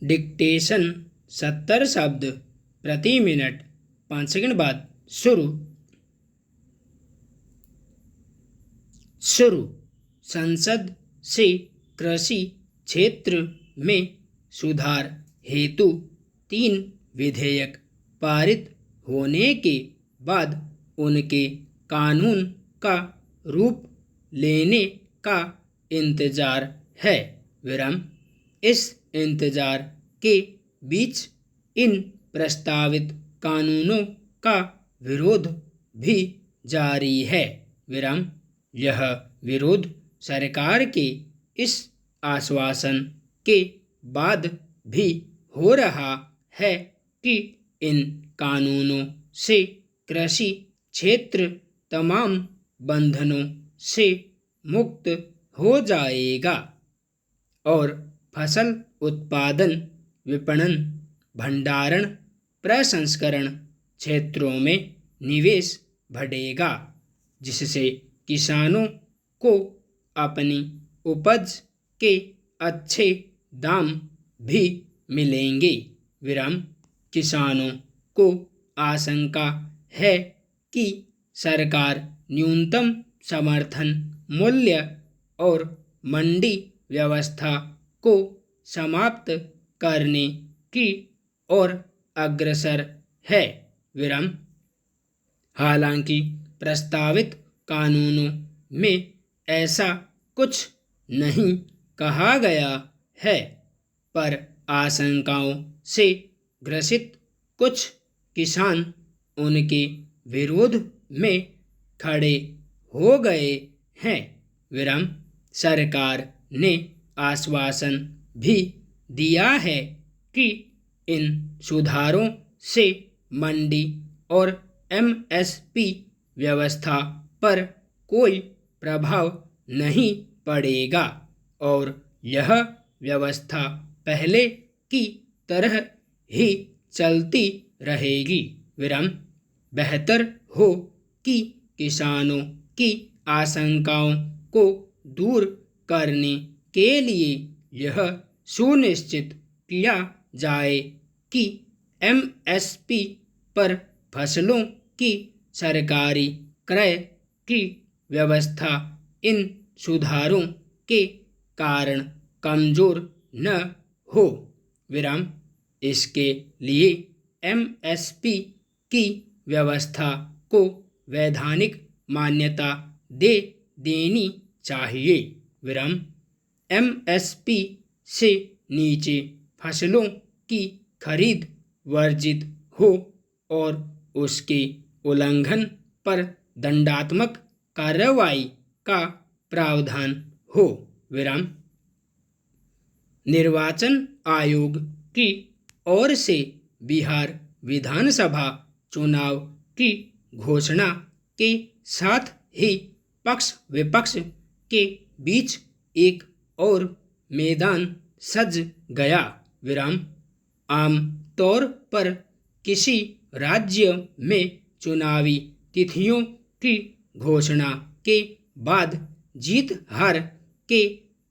Dictation 70 शब्द प्रति minute 5 second बाद शुरू। संसद से कृषि क्षेत्र में सुधार हेतु 3 विधेयक पारित होने के बाद उनके कानून का रूप लेने का इंतजार है। इस इंतजार के बीच इन प्रस्तावित कानूनों का विरोध भी जारी है। यह विरोध सरकार के इस आश्वासन के बाद भी हो रहा है कि इन कानूनों से कृषि क्षेत्र तमाम बंधनों से मुक्त हो जाएगा और फसल उत्पादन, विपणन, भंडारण, प्रसंस्करण क्षेत्रों में निवेश बढ़ेगा, जिससे किसानों को अपनी उपज के अच्छे दाम भी मिलेंगे। किसानों को आशंका है कि सरकार न्यूनतम समर्थन मूल्य और मंडी व्यवस्था को समाप्त करने की ओर अग्रसर है। हालांकि प्रस्तावित कानूनों में ऐसा कुछ नहीं कहा गया है, पर आशंकाओं से ग्रसित कुछ किसान उनके विरोध में खड़े हो गए हैं। सरकार ने आश्वासन भी दिया है कि इन सुधारों से मंडी और एमएसपी व्यवस्था पर कोई प्रभाव नहीं पड़ेगा और यह व्यवस्था पहले की तरह ही चलती रहेगी। बेहतर हो कि किसानों की आशंकाओं को दूर करने के लिए यह सुनिश्चित किया जाए कि एमएसपी पर फसलों की सरकारी क्रय की व्यवस्था इन सुधारों के कारण कमजोर न हो। इसके लिए एमएसपी की व्यवस्था को वैधानिक मान्यता दे देनी चाहिए। एमएसपी से नीचे फसलों की खरीद वर्जित हो और उसके उल्लंघन पर दंडात्मक कार्रवाई का प्रावधान हो। निर्वाचन आयोग की ओर से बिहार विधानसभा चुनाव की घोषणा के साथ ही पक्ष विपक्ष के बीच एक और मैदान सज गया। आम तौर पर किसी राज्य में चुनावी तिथियों की घोषणा के बाद जीत हार के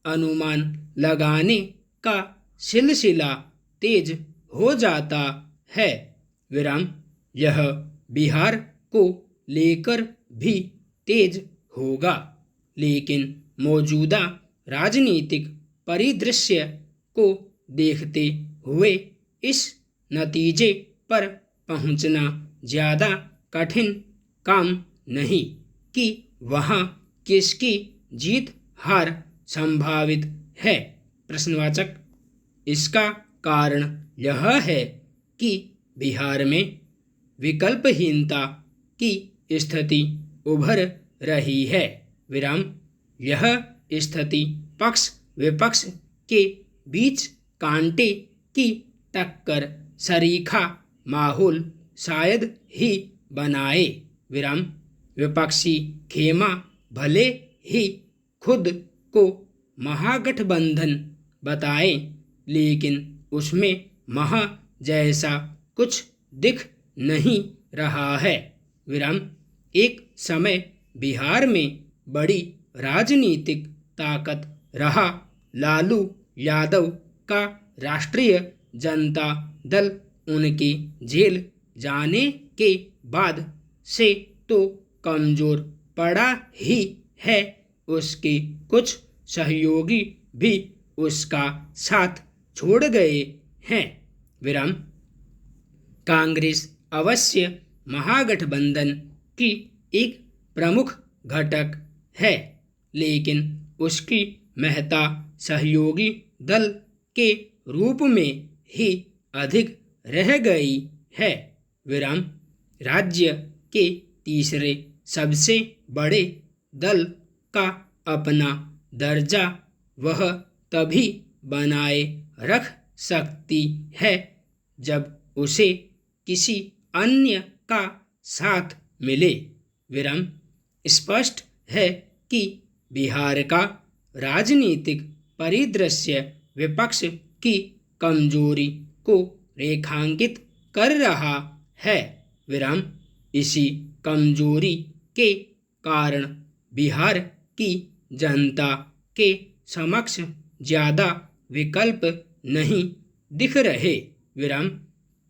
अनुमान लगाने का सिलसिला तेज हो जाता है। यह बिहार को लेकर भी तेज होगा, लेकिन मौजूदा राजनीतिक परिदृश्य को देखते हुए इस नतीजे पर पहुंचना ज़्यादा कठिन काम नहीं कि वहां किसकी जीत हार संभावित है। प्रश्नवाचक। इसका कारण यह है कि बिहार में विकल्पहीनता की स्थिति उभर रही है। यह स्थिति पक्ष विपक्ष के बीच कांटे की टक्कर सरीखा माहौल शायद ही बनाए। विपक्षी खेमा भले ही खुद को महागठबंधन बताए, लेकिन उसमें महा जैसा कुछ दिख नहीं रहा है। एक समय बिहार में बड़ी राजनीतिक ताकत रहा लालू यादव का राष्ट्रीय जनता दल उनके जेल जाने के बाद से तो कमजोर पड़ा ही है। उसके कुछ सहयोगी भी उसका साथ छोड़ गए हैं। विराम। कांग्रेस अवश्य महागठबंधन की एक प्रमुख घटक है, लेकिन उसकी महत्ता सहयोगी दल के रूप में ही अधिक रह गई है। विराम। राज्य के तीसरे सबसे बड़े दल का अपना दर्जा वह तभी बनाए रख सकती है जब उसे किसी अन्य का साथ मिले। विराम। स्पष्ट है कि बिहार का राजनीतिक परिदृश्य विपक्ष की कमजोरी को रेखांकित कर रहा है। विराम। इसी कमजोरी के कारण बिहार की जनता के समक्ष ज्यादा विकल्प नहीं दिख रहे। विराम।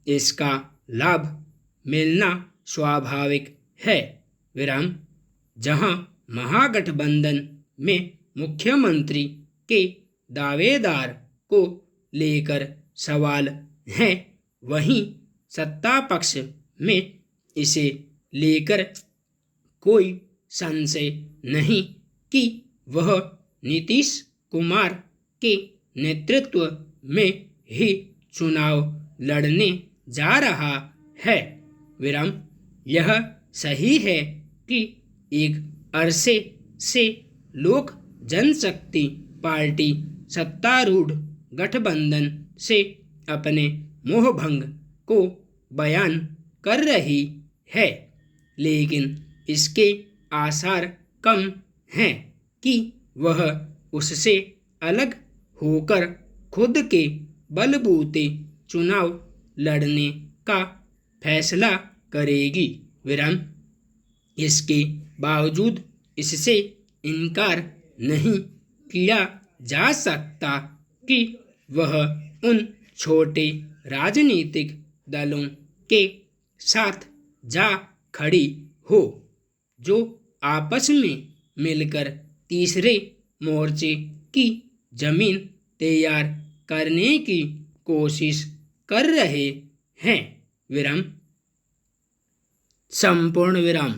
इसका लाभ मिलना स्वाभाविक है। विराम। जहां महागठबंधन में मुख्यमंत्री के दावेदार को लेकर सवाल हैं, वहीं सत्ता पक्ष में इसे लेकर कोई संशय नहीं कि वह नीतीश कुमार के नेतृत्व में ही चुनाव लड़ने जा रहा है। विराम। यह सही है कि एक अरसे से लोक जनशक्ति पार्टी सत्तारूढ़ गठबंधन से अपने मोहभंग को बयान कर रही है, लेकिन इसके आसार कम हैं कि वह उससे अलग होकर खुद के बलबूते चुनाव लड़ने का फैसला करेगी। विराम। इसके बावजूद इससे इनकार नहीं किया जा सकता कि वह उन छोटे राजनीतिक दलों के साथ जा खड़ी हो जो आपस में मिलकर तीसरे मोर्चे की जमीन तैयार करने की कोशिश कर रहे हैं। विराम। संपूर्ण विराम।